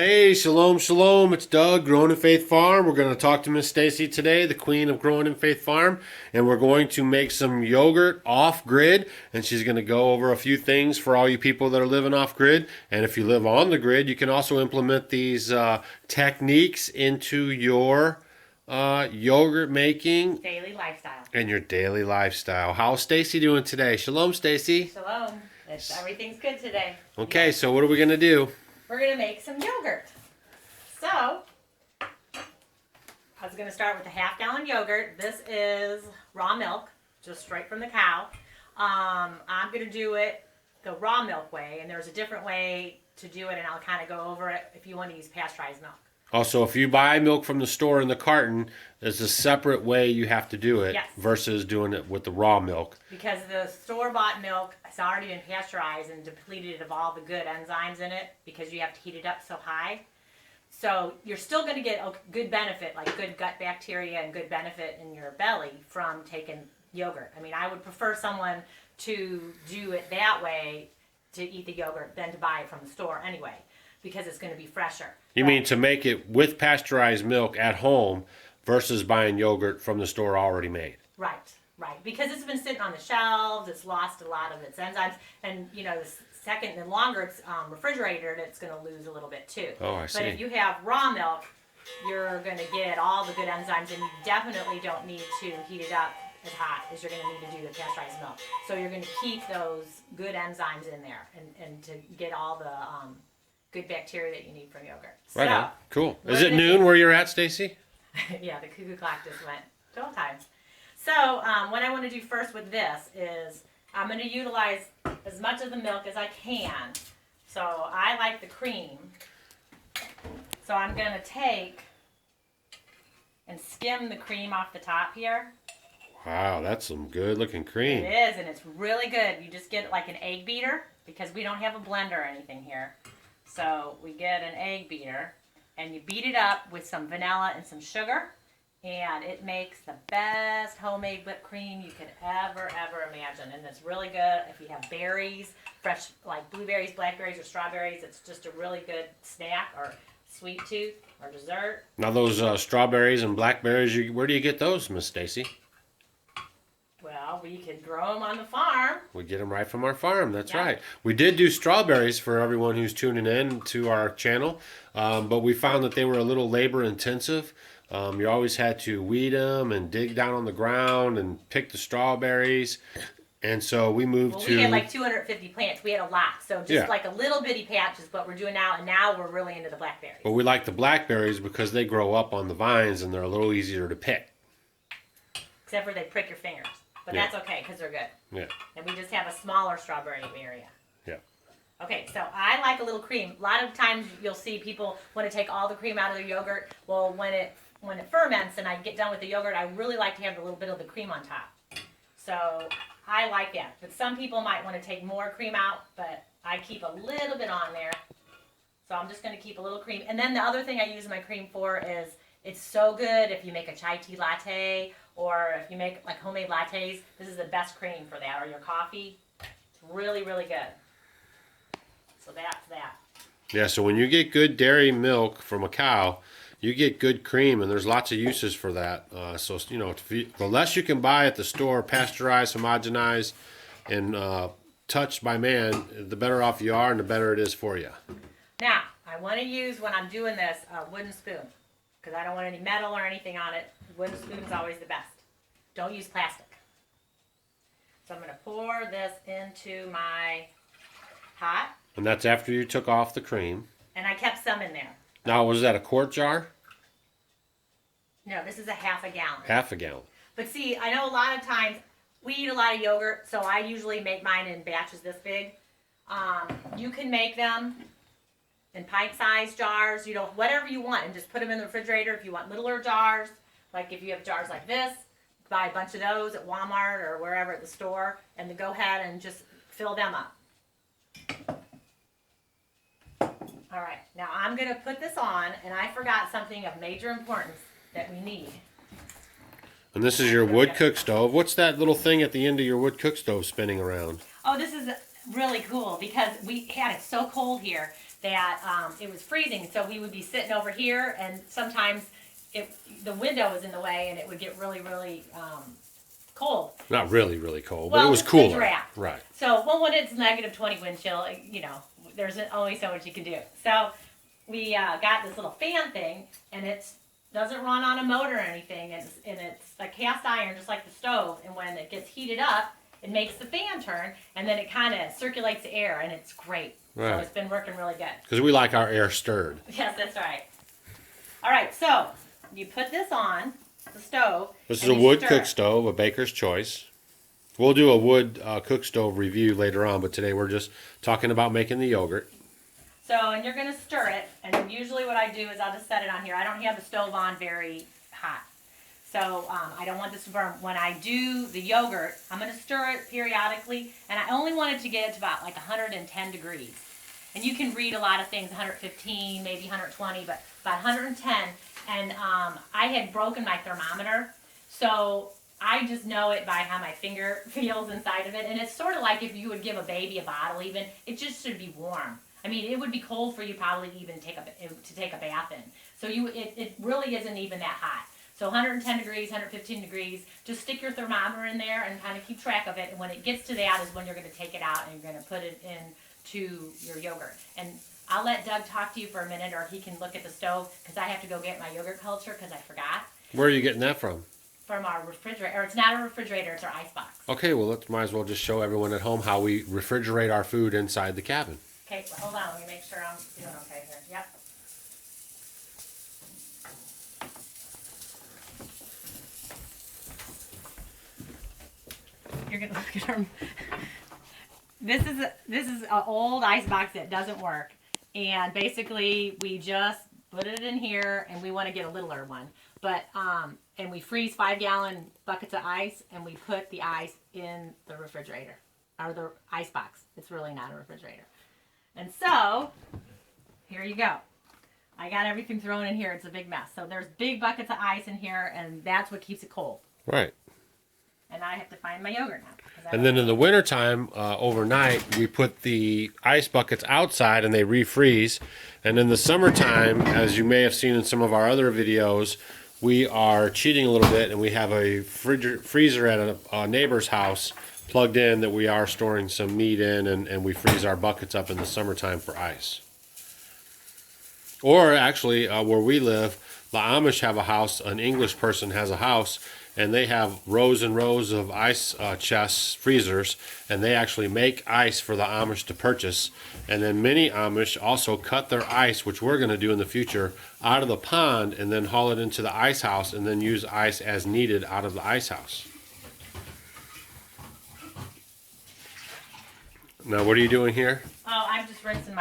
Hey, shalom, shalom. It's Doug, Growing in Faith Farm. We're going to talk to Miss Stacy today, the queen of Growing in Faith Farm, and we're going to make some yogurt off grid. And she's going to go over a few things for all you people that are living off grid. And if you live on the grid, you can also implement these techniques into your yogurt making Daily lifestyle. and your daily lifestyle. How's Stacy doing today? Shalom, Stacy. Shalom. Everything's good today. Okay, so what are we going to do? We're going to make some yogurt. So, I was going to start with a half-gallon yogurt. This is raw milk, just straight from the cow. I'm going to do it the raw milk way, and there's a different way to do it, and I'll kind of go over it if you want to use pasteurized milk. Also, if you buy milk from the store in the carton, there's a separate way you have to do it versus doing it with the raw milk. Because the store-bought milk has already been pasteurized and depleted of all the good enzymes in it because you have to heat it up so high. So you're still going to get a good benefit, like good gut bacteria and good benefit in your belly from taking yogurt. I mean, I would prefer someone to do it that way to eat the yogurt than to buy it from the store anyway, because it's going to be fresher. You mean to make it with pasteurized milk at home versus buying yogurt from the store already made? Right. Because it's been sitting on the shelves, it's lost a lot of its enzymes, and the second and longer it's refrigerated, it's going to lose a little bit too. Oh, I see. But if you have raw milk, you're going to get all the good enzymes, and you definitely don't need to heat it up as hot as you're going to need to do the pasteurized milk. So you're going to keep those good enzymes in there and to get all the good bacteria that you need from yogurt. Right so, on. Cool. Is it noon where you're at, Stacy? Yeah, the cuckoo clock just went 12 times. So what I want to do first with this is I'm going to utilize as much of the milk as I can. So I like the cream. So I'm going to take and skim the cream off the top here. Wow, that's some good looking cream. It is, and it's really good. You just get like an egg beater because we don't have a blender or anything here. So we get an egg beater and you beat it up with some vanilla and some sugar, and it makes the best homemade whipped cream you could ever imagine. And it's really good if you have berries, fresh like blueberries, blackberries, or strawberries. It's just a really good snack or sweet tooth or dessert. Now those strawberries and blackberries, where do you get those, Miss Stacy? Well, we could grow them on the farm. We get them right from our farm. That's right. We did do strawberries for everyone who's tuning in to our channel, but we found that they were a little labor intensive. You always had to weed them and dig down on the ground and pick the strawberries. And so we moved to... we had like 250 plants. We had a lot. So just like a little bitty patch is what we're doing now. And now we're really into the blackberries. But we like the blackberries because they grow up on the vines and they're a little easier to pick. Except for they prick your fingers. But that's okay because they're good. Yeah. And we just have a smaller strawberry area. Yeah. Okay, so I like a little cream. A lot of times you'll see people want to take all the cream out of their yogurt. Well, when it ferments and I get done with the yogurt, I really like to have a little bit of the cream on top. So I like that. But some people might want to take more cream out, but I keep a little bit on there. So I'm just going to keep a little cream. And then the other thing I use my cream for is it's so good if you make a chai tea latte or if you make like homemade lattes. This is the best cream for that, or your coffee. It's really good. So that's that. Yeah, so when you get good dairy milk from a cow, you get good cream, and there's lots of uses for that. So, the less you can buy at the store, pasteurized, homogenized, and touched by man, the better off you are and the better it is for you. Now, I want to use, when I'm doing this, a wooden spoon, because I don't want any metal or anything on it. Wooden spoon is always the best. Don't use plastic. So I'm going to pour this into my pot. And that's after you took off the cream. And I kept some in there. Now, was that a quart jar? No, this is a half a gallon. Half a gallon. But see, I know a lot of times we eat a lot of yogurt, so I usually make mine in batches this big. You can make them in pint-sized jars, whatever you want, and just put them in the refrigerator. If you want littler jars, like if you have jars like this, buy a bunch of those at Walmart or wherever at the store, and then go ahead and just fill them up. All right, now I'm going to put this on, and I forgot something of major importance that we need. And this is your wood cook stove. What's that little thing at the end of your wood cook stove spinning around? Oh, this is really cool because we had it so cold here that it was freezing. So we would be sitting over here, and sometimes the window was in the way, and it would get really, really cold. Not really, really cold, but Well, it was the cooler. draft. Right. So, well, when it's negative 20 wind chill, you know, there's only so much you can do. So we got this little fan thing, and it doesn't run on a motor or anything, and it's a cast iron just like the stove, and when it gets heated up, it makes the fan turn, and then it kind of circulates the air, and it's great. Right. So it's been working really good. Because we like our air stirred. Yes, that's right. All right, so you put this on the stove. This is a wood cook stove, a baker's choice. We'll do a wood cook stove review later on, but today we're just talking about making the yogurt. So, and you're going to stir it, and usually what I do is I'll just set it on here. I don't have the stove on very hot, so I don't want this to burn. When I do the yogurt, I'm going to stir it periodically, and I only want it to get to about like 110 degrees. And you can read a lot of things, 115, maybe 120, but about 110. And I had broken my thermometer, so I just know it by how my finger feels inside of it. And it's sort of like if you would give a baby a bottle even, it just should be warm. I mean, it would be cold for you probably even to take a bath in. So it really isn't even that hot. So 110 degrees, 115 degrees, just stick your thermometer in there and kind of keep track of it. And when it gets to that is when you're going to take it out and you're going to put it into your yogurt. And I'll let Doug talk to you for a minute, or he can look at the stove, because I have to go get my yogurt culture because I forgot. Where are you getting that from? From our refrigerator. Or it's not a refrigerator, it's our icebox. Okay, well, might as well just show everyone at home how we refrigerate our food inside the cabin. Okay, well, hold on. Let me make sure I'm doing okay here. Yep. You're gonna look at her. This is an old ice box that doesn't work, and basically we just put it in here, and we want to get a littler one, but and we freeze 5-gallon buckets of ice, and we put the ice in the refrigerator or the ice box. It's really not a refrigerator. And so, here you go. I got everything thrown in here. It's a big mess. So there's big buckets of ice in here, and that's what keeps it cold. Right. And I have to find my yogurt now. And then in the wintertime, overnight, we put the ice buckets outside and they refreeze. And in the summertime, as you may have seen in some of our other videos, we are cheating a little bit, and we have a freezer at a neighbor's house plugged in that we are storing some meat in, and we freeze our buckets up in the summertime for ice. Or actually, where we live, the Amish have a house, an English person has a house, and they have rows and rows of ice chests, freezers, and they actually make ice for the Amish to purchase. And then many Amish also cut their ice, which we're going to do in the future, out of the pond and then haul it into the ice house and then use ice as needed out of the ice house. Now, what are you doing here? Oh, I'm just rinsing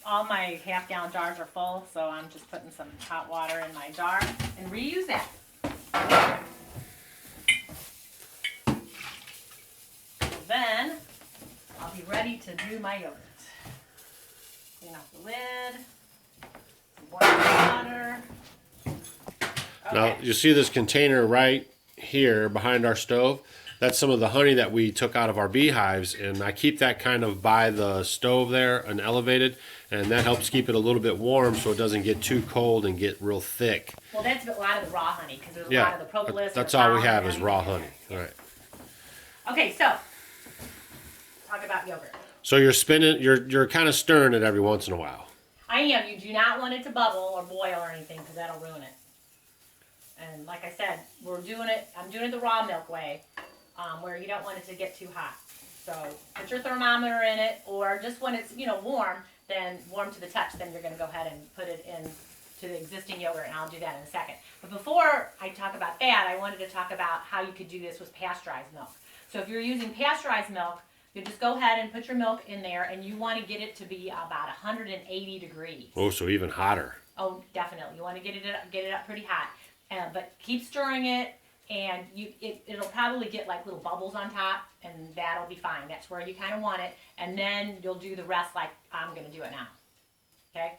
all my half-gallon jars are full, so I'm just putting some hot water in my jar and reuse that. Then I'll be ready to do my yogurt. Clean off the lid, some boiling water. Okay. Now, you see this container right here behind our stove? That's some of the honey that we took out of our beehives, and I keep that kind of by the stove there and elevated, and that helps keep it a little bit warm so it doesn't get too cold and get real thick. Well, that's a lot of the raw honey, because there's a lot of the propolis. That's all we have is raw honey. All right. Okay, so talk about yogurt. So you're spinning, you're kind of stirring it every once in a while. I am. You do not want it to bubble or boil or anything, because that'll ruin it. And like I said, I'm doing it the raw milk way, where you don't want it to get too hot. So put your thermometer in it, or just when it's warm, then warm to the touch, then you're going to go ahead and put it in to the existing yogurt, and I'll do that in a second. But before I talk about that, I wanted to talk about how you could do this with pasteurized milk. So if you're using pasteurized milk, you just go ahead and put your milk in there, and you want to get it to be about 180 degrees. Oh, so even hotter. Oh, definitely. You want to get it up pretty hot, but keep stirring it, and it'll probably get like little bubbles on top, and that'll be fine. That's where you kind of want it, and then you'll do the rest like I'm going to do it now. Okay?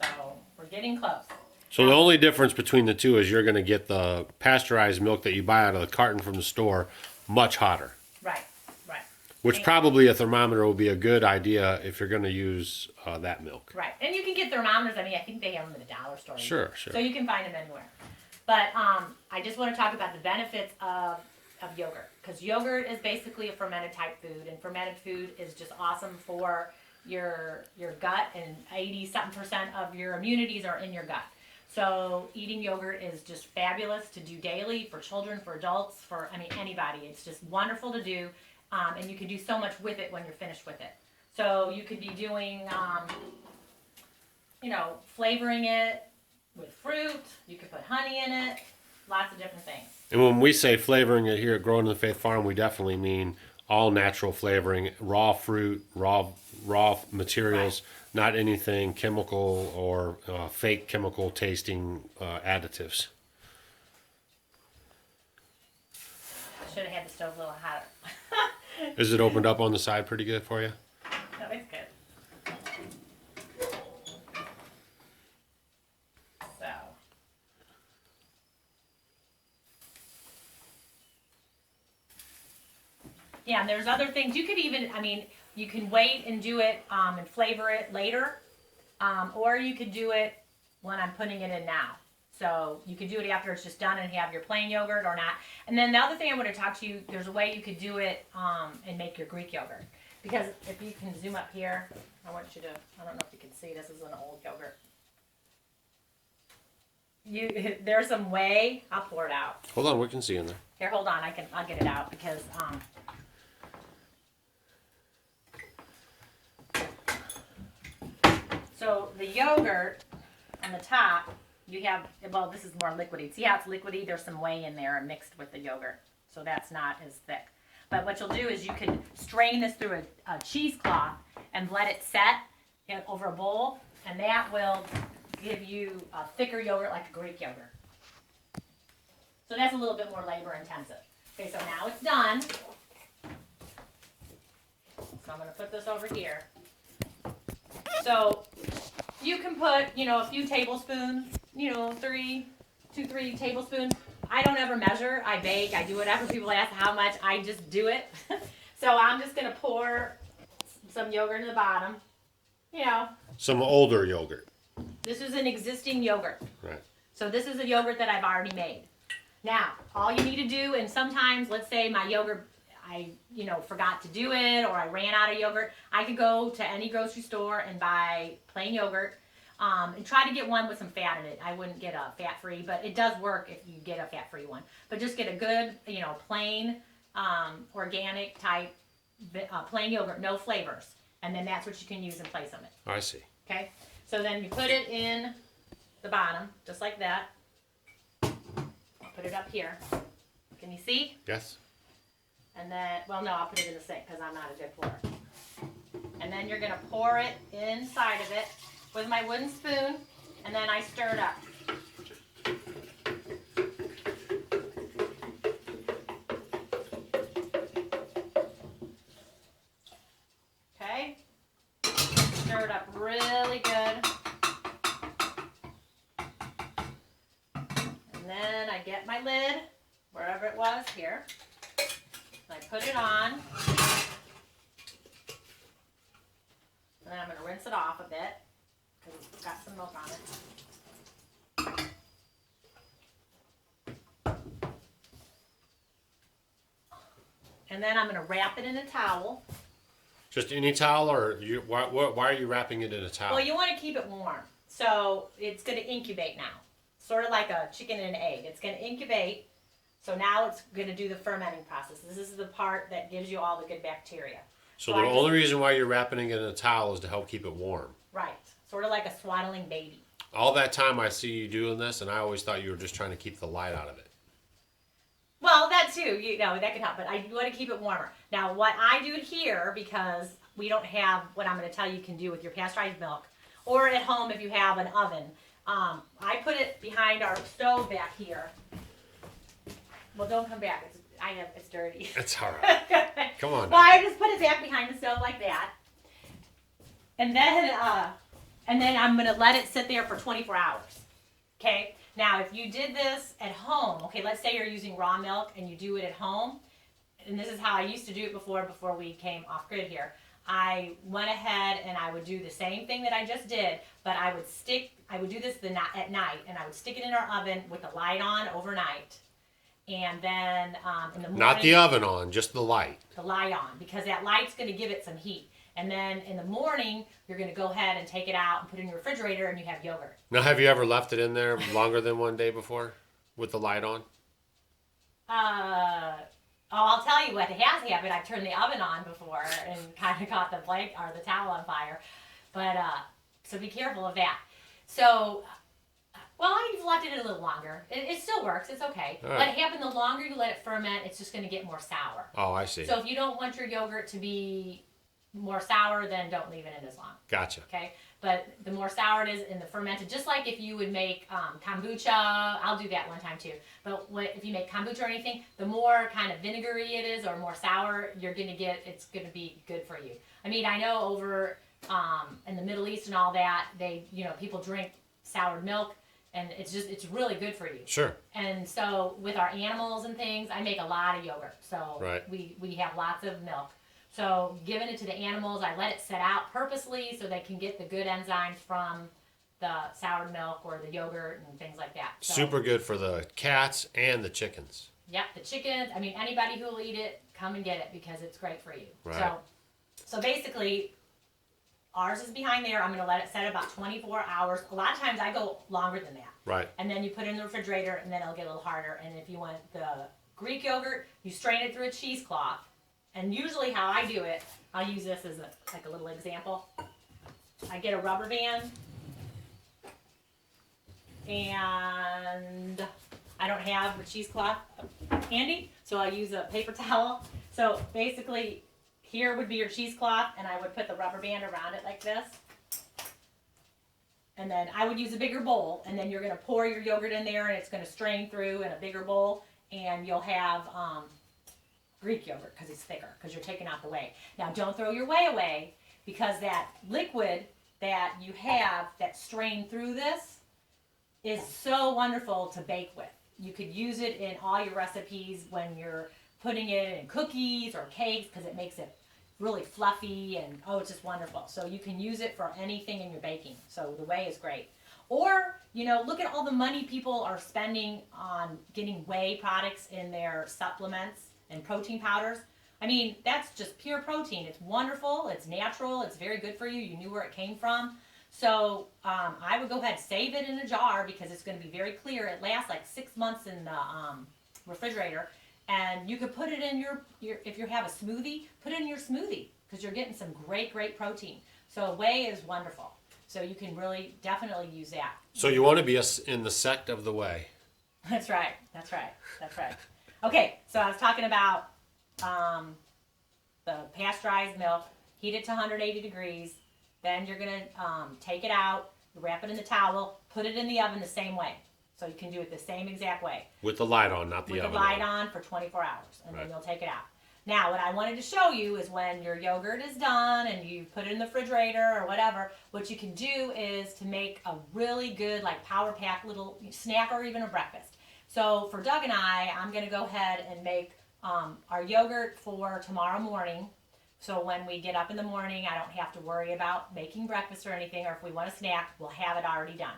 So we're getting close. So the only difference between the two is you're going to get the pasteurized milk that you buy out of the carton from the store much hotter. Right, right. Which probably a thermometer will be a good idea if you're going to use that milk. Right. And you can get thermometers. I mean, I think they have them at the dollar store. Sure. So you can find them anywhere. But I just want to talk about the benefits of yogurt. Because yogurt is basically a fermented type food. And fermented food is just awesome for your gut. And 80-something% of your immunities are in your gut. So eating yogurt is just fabulous to do daily for children, for adults, for anybody. It's just wonderful to do. And you can do so much with it when you're finished with it. So you could be doing, flavoring it with fruit. You could put honey in it. Lots of different things. And when we say flavoring it here at Growing in the Faith Farm, we definitely mean all natural flavoring, raw fruit, raw materials, right. Not anything chemical or fake chemical tasting additives. I should have had the stove a little hotter. Is it opened up on the side pretty good for you? No, it's good. So. Yeah, and there's other things. You could even, you can wait and do it and flavor it later. Or you could do it when I'm putting it in now. So you could do it after it's just done and have your plain yogurt or not. And then the other thing I want to talk to you, there's a way you could do it and make your Greek yogurt. Because if you can zoom up here, I want you to, I don't know if you can see, this is an old yogurt. There's some way, I'll pour it out. Hold on, we can see in there. Here, hold on, I'll get it out because so the yogurt on the top, you have, well, this is more liquidy. See how it's liquidy? There's some whey in there mixed with the yogurt. So that's not as thick. But what you'll do is you can strain this through a cheesecloth and let it set over a bowl. And that will give you a thicker yogurt like a Greek yogurt. So that's a little bit more labor intensive. Okay, so now it's done. So I'm going to put this over here. So you can put, a few tablespoons, 3 tablespoons. I don't ever measure. I bake. I do whatever people ask how much. I just do it. So I'm just going to pour some yogurt in the bottom. Some older yogurt. This is an existing yogurt. Right. So this is a yogurt that I've already made. Now, all you need to do, and sometimes, let's say my yogurt, I forgot to do it, or I ran out of yogurt, I could go to any grocery store and buy plain yogurt. And try to get one with some fat in it. I wouldn't get a fat-free, but it does work if you get a fat-free one. But just get a good, plain, organic type, plain yogurt, no flavors. And then that's what you can use in place of it. I see. Okay? So then you put it in the bottom, just like that. Put it up here. Can you see? Yes. And then, well, no, I'll put it in the sink because I'm not a good pourer. And then you're going to pour it inside of it with my wooden spoon, and then I stir it up. Okay? Stir it up really good. And then I get my lid, wherever it was, here. And I put it on. And then I'm going to rinse it off a bit. It's got some milk on it. And then I'm going to wrap it in a towel. Just any towel, or why are you wrapping it in a towel? Well, you want to keep it warm. So it's going to incubate now. Sort of like a chicken and an egg. It's going to incubate. So now it's going to do the fermenting process. This is the part that gives you all the good bacteria. So the only reason why you're wrapping it in a towel is to help keep it warm. Right. Sort of like a swaddling baby. All that time I see you doing this, and I always thought you were just trying to keep the light out of it. Well, that too, that can help, but I want to keep it warmer. Now, what I do here, because we don't have what I'm going to tell you can do with your pasteurized milk, or at home if you have an oven, I put it behind our stove back here. Well, don't come back. It's dirty. It's all right. Come on. Well, I just put it back behind the stove like that, and then I'm going to let it sit there for 24 hours. Okay. Now, if you did this at home, okay, let's say you're using raw milk and you do it at home, and this is how I used to do it before we came off grid here. I went ahead and I would do the same thing that I just did, but I would do this at night, and I would stick it in our oven with the light on overnight. And then in the morning, Not the oven on, just the light. The light on, because that light's going to give it some heat. And then in the morning, you're going to go ahead and take it out and put it in your refrigerator, and you have yogurt. Now, have you ever left it in there longer than one day before with the light on? I'll tell you what has happened. I've turned the oven on before and kind of caught the towel on fire. But so be careful of that. So, well, I've left it a little longer. It still works. It's okay. All right. What happens, the longer you let it ferment, it's just going to get more sour. Oh, I see. So if you don't want your yogurt to be more sour, then don't leave it in as long. Gotcha. Okay? But the more sour it is in the fermented, just like if you would make kombucha, I'll do that one time too. But if you make kombucha or anything, the more kind of vinegary it is or more sour you're going to get, it's going to be good for you. I mean, I know over in the Middle East and all that, people drink soured milk, and it's really good for you. Sure. And so with our animals and things, I make a lot of yogurt. So right. we have lots of milk. So giving it to the animals, I let it set out purposely so they can get the good enzymes from the soured milk or the yogurt and things like that. So, super good for the cats and the chickens. Yep, the chickens. I mean, anybody who will eat it, come and get it because it's great for you. Right. So basically, ours is behind there. I'm going to let it set about 24 hours. A lot of times I go longer than that. Right. And then you put it in the refrigerator, and then it'll get a little harder. And if you want the Greek yogurt, you strain it through a cheesecloth. And usually how I do it, I'll use this as a little example. I get a rubber band, and I don't have a cheesecloth handy, so I'll use a paper towel. So basically, here would be your cheesecloth, and I would put the rubber band around it like this. And then I would use a bigger bowl, and then you're going to pour your yogurt in there, and it's going to strain through in a bigger bowl, and you'll have Greek yogurt because it's thicker, because you're taking out the whey. Now, don't throw your whey away, because that liquid that you have that strained through this is so wonderful to bake with. You could use it in all your recipes when you're putting it in cookies or cakes, because it makes it really fluffy, and it's just wonderful. So you can use it for anything in your baking. So the whey is great. Or, look at all the money people are spending on getting whey products in their supplements and protein powders. I mean, that's just pure protein. It's wonderful. It's natural. It's very good for you. You knew where it came from. So I would go ahead and save it in a jar, because it's going to be very clear. It lasts like 6 months in the refrigerator. And you could put it in your if you have a smoothie, put it in your smoothie, because you're getting some great protein. So whey is wonderful. So you can really definitely use that. So you want to be in the sect of the whey. That's right. Okay, so I was talking about the pasteurized milk. Heat it to 180 degrees. Then you're going to take it out, wrap it in the towel, put it in the oven the same way. So you can do it the same exact way. With the light on, not the oven. With the light on for 24 hours, and then you'll take it out. Now, what I wanted to show you is when your yogurt is done and you put it in the refrigerator or whatever, what you can do is to make a really good, power pack little snack or even a breakfast. So for Doug and I'm going to go ahead and make our yogurt for tomorrow morning. So when we get up in the morning, I don't have to worry about making breakfast or anything, or if we want a snack, we'll have it already done.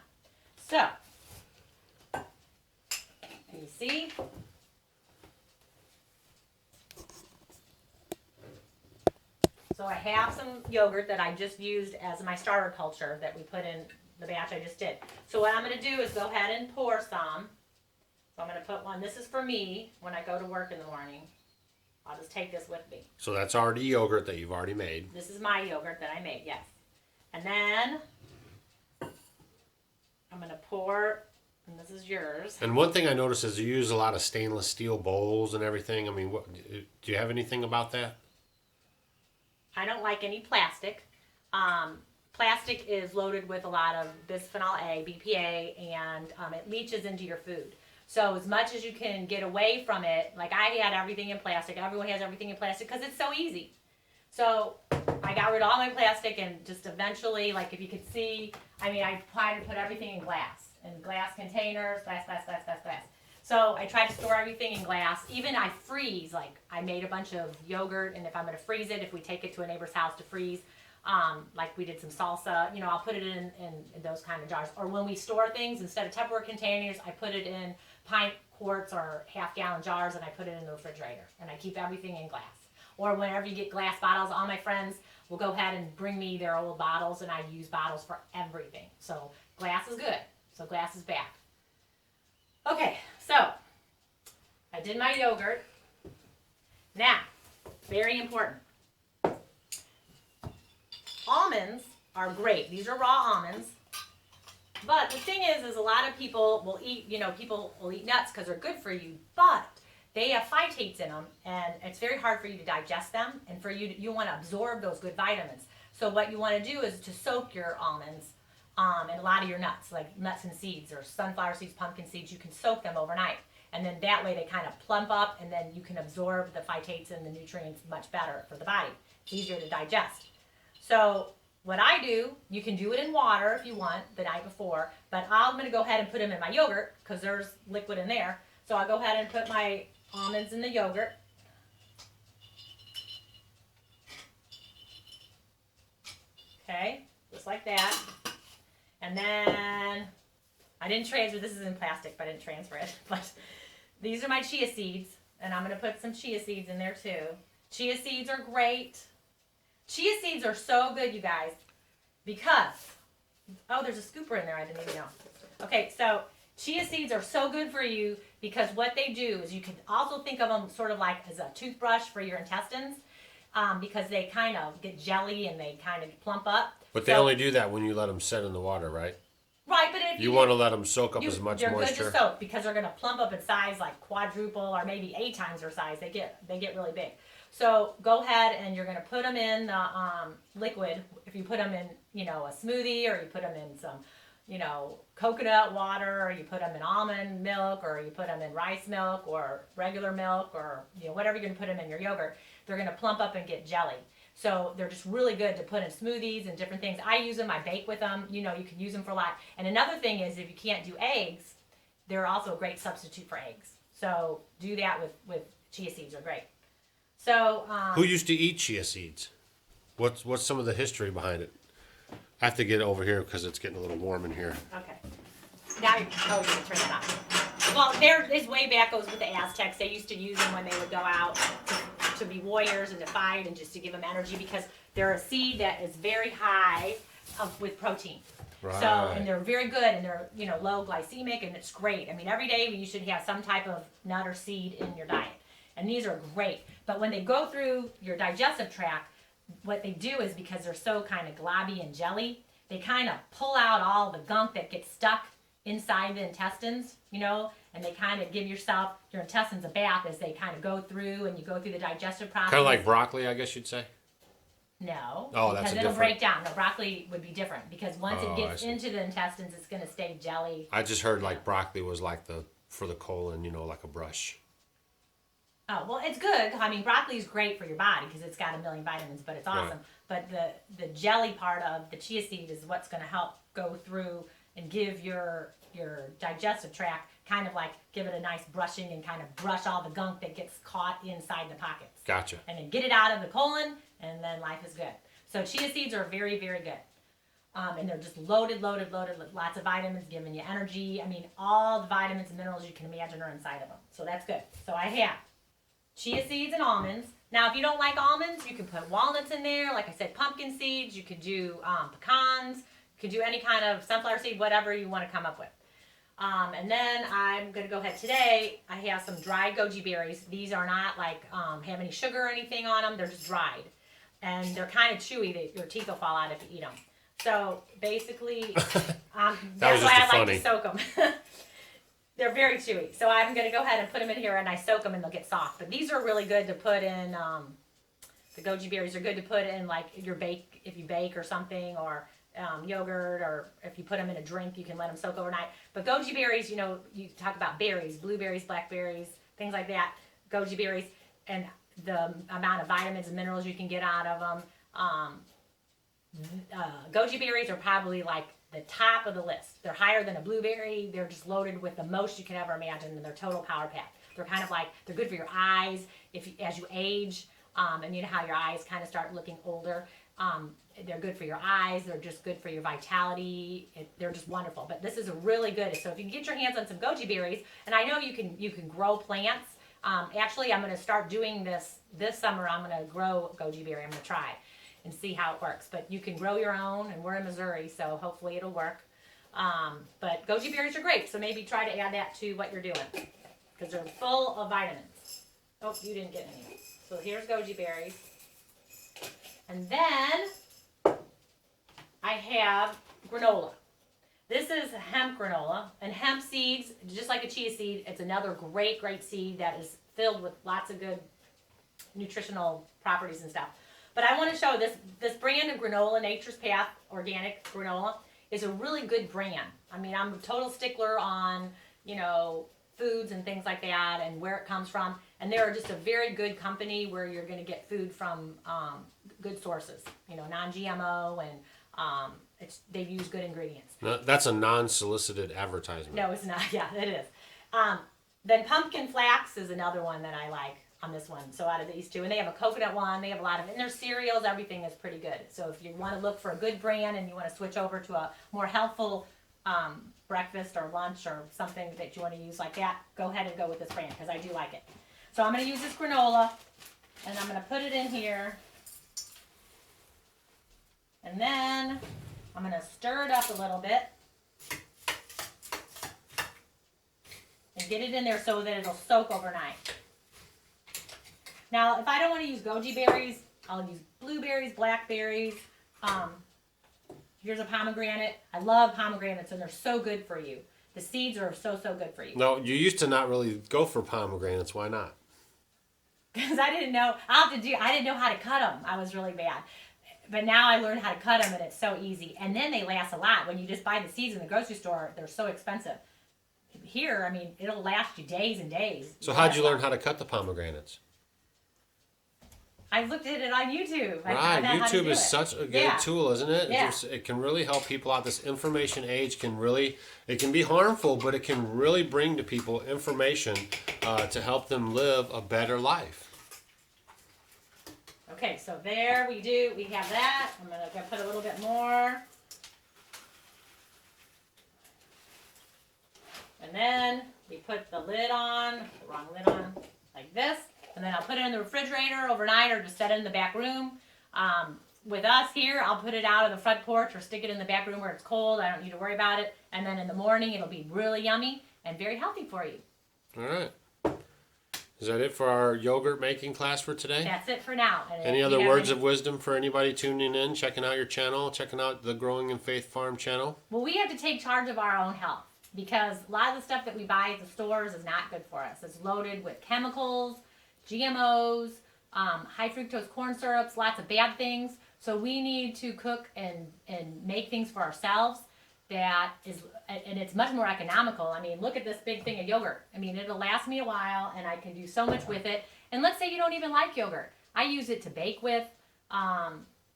So, can you see? So I have some yogurt that I just used as my starter culture that we put in the batch I just did. So what I'm going to do is go ahead and pour some. So I'm going to put one. This is for me when I go to work in the morning. I'll just take this with me. So that's already yogurt that you've already made. This is my yogurt that I made, yes. And then I'm going to pour, and this is yours. And one thing I noticed is you use a lot of stainless steel bowls and everything. I mean, do you have anything about that? I don't like any plastic. Plastic is loaded with a lot of bisphenol A, BPA, and it leaches into your food. So as much as you can get away from it, like I had everything in plastic. Everyone has everything in plastic because it's so easy. So I got rid of all my plastic, and just eventually, if you could see, I tried to put everything in glass containers, glass. So I try to store everything in glass. Even I freeze, like I made a bunch of yogurt, and if I'm going to freeze it, if we take it to a neighbor's house to freeze, like we did some salsa, you know, I'll put it in those kind of jars. Or when we store things, instead of Tupperware containers, I put it in pint quarts or half-gallon jars, and I put it in the refrigerator. And I keep everything in glass. Or whenever you get glass bottles, all my friends will go ahead and bring me their old bottles, and I use bottles for everything. So glass is good. So glass is back. Okay, so I did my yogurt. Now, very important. Almonds are great. These are raw almonds. But the thing is a lot of people will eat, people will eat nuts because they're good for you, but they have phytates in them, and it's very hard for you to digest them, and for you want to absorb those good vitamins. So what you want to do is to soak your almonds and a lot of your nuts, like nuts and seeds or sunflower seeds, pumpkin seeds, you can soak them overnight. And then that way they kind of plump up, and then you can absorb the phytates and the nutrients much better for the body. It's easier to digest. So what I do, you can do it in water if you want the night before, but I'm going to go ahead and put them in my yogurt because there's liquid in there. So I'll go ahead and put my almonds in the yogurt. Okay, just like that. And then, I didn't transfer, this is in plastic, but I didn't transfer it. But these are my chia seeds, and I'm going to put some chia seeds in there too. Chia seeds are great. Chia seeds are so good, you guys, because, oh, there's a scooper in there, I didn't even know. Okay, so chia seeds are so good for you because what they do is you can also think of them sort of like as a toothbrush for your intestines. Because they kind of get jelly and they kind of plump up. But they only do that when you let them sit in the water, right? Right, but if you want to let them soak up as much they're moisture. They're good to soak because they're going to plump up in size like quadruple or maybe 8 times their size. They get really big. So go ahead and you're going to put them in the liquid. If you put them in, a smoothie, or you put them in some, coconut water, or you put them in almond milk, or you put them in rice milk or regular milk, or whatever you're going to put them in your yogurt. They're going to plump up and get jelly. So they're just really good to put in smoothies and different things. I use them. I bake with them. You can use them for a lot. And another thing is if you can't do eggs, they're also a great substitute for eggs. So do that with chia seeds. Are great. So who used to eat chia seeds? What's some of the history behind it? I have to get it over here because it's getting a little warm in here. Okay. Now you can turn it on. Well, this way back goes with the Aztecs. They used to use them when they would go out to be warriors and to fight and just to give them energy because they're a seed that is very high with protein. Right. So, and they're very good, and they're, low glycemic, and it's great. I mean, every day you should have some type of nut or seed in your diet. And these are great. But when they go through your digestive tract, what they do is because they're so kind of globby and jelly, they kind of pull out all the gunk that gets stuck inside the intestines, and they kind of give your intestines a bath as they kind of go through, and you go through the digestive process. Kind of like broccoli, I guess you'd say? No. Oh, that's because it'll break down. No, broccoli would be different because once it gets into the intestines, it's going to stay jelly. I just heard like broccoli was like for the colon, like a brush. Oh, well, it's good. I mean, broccoli is great for your body because it's got a million vitamins, but it's awesome. Right. But the jelly part of the chia seed is what's going to help go through and give your digestive tract kind of like give it a nice brushing and kind of brush all the gunk that gets caught inside the pockets. Gotcha. And then get it out of the colon, and then life is good. So chia seeds are very, very good. And they're just loaded with lots of vitamins, giving you energy. I mean, all the vitamins and minerals you can imagine are inside of them. So that's good. So I have chia seeds and almonds. Now, if you don't like almonds, you can put walnuts in there. Like I said, pumpkin seeds. You could do pecans. You could do any kind of sunflower seed, whatever you want to come up with. And then I'm going to go ahead today. I have some dried goji berries. These are not like have any sugar or anything on them. They're just dried. And they're kind of chewy. Your teeth will fall out if you eat them. So basically, that's why I like to soak them. They're very chewy. So I'm going to go ahead and put them in here and I soak them and they'll get soft. But these are really good to put in, the goji berries are good to put in like if you bake or something, or yogurt, or if you put them in a drink, you can let them soak overnight. But goji berries, you talk about berries, blueberries, blackberries, things like that, goji berries, and the amount of vitamins and minerals you can get out of them. Goji berries are probably like the top of the list. They're higher than a blueberry. They're just loaded with the most you can ever imagine, and they're total power pack. They're kind of like, they're good for your eyes as you age, and you know how your eyes kind of start looking older. They're good for your eyes. They're just good for your vitality. They're just wonderful. But this is really good. So if you can get your hands on some goji berries, and I know you can grow plants. Actually, I'm going to start doing this summer. I'm going to grow goji berry. I'm going to try and see how it works. But you can grow your own, and we're in Missouri, so hopefully it'll work. But goji berries are great, so maybe try to add that to what you're doing because they're full of vitamins. Oh, you didn't get any. So here's goji berries. And then I have granola. This is hemp granola, and hemp seeds, just like a chia seed, it's another great seed that is filled with lots of good nutritional properties and stuff. But I want to show this brand of granola, Nature's Path Organic Granola, is a really good brand. I mean, I'm a total stickler on, foods and things like that and where it comes from. And they're just a very good company where you're going to get food from good sources, non-GMO, and they use good ingredients. No, that's a non-solicited advertisement. No, it's not. Yeah, it is. Then pumpkin flax is another one that I like on this one. So out of these two, and they have a coconut one. They have a lot of, and their cereals, everything is pretty good. So if you want to look for a good brand and you want to switch over to a more healthful breakfast or lunch or something that you want to use like that, go ahead and go with this brand because I do like it. So I'm going to use this granola, and I'm going to put it in here. And then I'm going to stir it up a little bit and get it in there so that it'll soak overnight. Now, if I don't want to use goji berries, I'll use blueberries, blackberries. Here's a pomegranate. I love pomegranates, and they're so good for you. The seeds are so good for you. No, you used to not really go for pomegranates. Why not? Because I didn't know. I didn't know how to cut them. I was really bad. But now I learned how to cut them, and it's so easy. And then they last a lot. When you just buy the seeds in the grocery store, they're so expensive. Here, I mean, it'll last you days and days. So how'd you learn how to cut the pomegranates? I looked at it on YouTube. Right, YouTube is such a good tool, isn't it? Yeah. It can really help people out. This information age it can be harmful, but it can really bring to people information to help them live a better life. Okay, so there we have that. I'm going to put a little bit more. And then we put the lid on, the wrong lid on, like this. And then I'll put it in the refrigerator overnight or just set it in the back room. With us here, I'll put it out on the front porch or stick it in the back room where it's cold. I don't need to worry about it. And then in the morning, it'll be really yummy and very healthy for you. All right. Is that it for our yogurt making class for today? That's it for now. And any other words of wisdom for anybody tuning in, checking out your channel, checking out the Growing in Faith Farm channel? Well, we have to take charge of our own health because a lot of the stuff that we buy at the stores is not good for us. It's loaded with chemicals, GMOs, high fructose corn syrups, lots of bad things. So we need to cook and make things for ourselves and it's much more economical. I mean, look at this big thing of yogurt. I mean, it'll last me a while and I can do so much with it. And let's say you don't even like yogurt. I use it to bake with.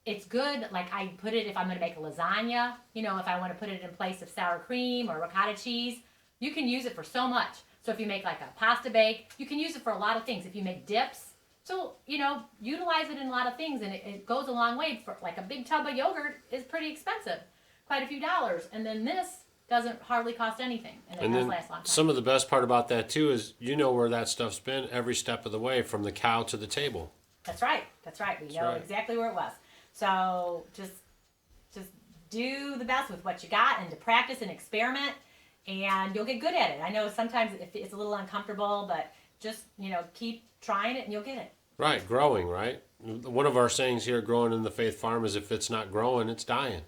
It's good. Like I put it if I'm going to make a lasagna, if I want to put it in place of sour cream or ricotta cheese, you can use it for so much. So if you make like a pasta bake, you can use it for a lot of things. If you make dips, so, utilize it in a lot of things and it goes a long way. For like a big tub of yogurt is pretty expensive, quite a few dollars. And then this doesn't hardly cost anything and it does last a long time. Some of the best part about that too is where that stuff's been every step of the way from the cow to the table. That's right. We know exactly where it was. So just do the best with what you got and to practice and experiment. And you'll get good at it. I know sometimes it's a little uncomfortable, but just, keep trying it and you'll get it. Right, growing, right? One of our sayings here, Growing in the Faith Farm, is if it's not growing, it's dying.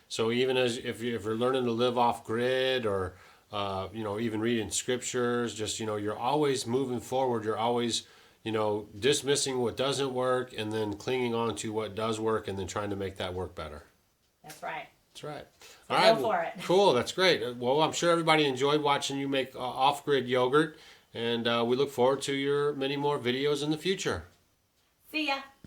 So even if you're learning to live off grid or, even reading scriptures, just, you're always moving forward. You're always, dismissing what doesn't work and then clinging on to what does work and then trying to make that work better. That's right. That's right. So all right. Go for it. Cool. That's great. Well, I'm sure everybody enjoyed watching you make off-grid yogurt, and we look forward to your many more videos in the future. See ya.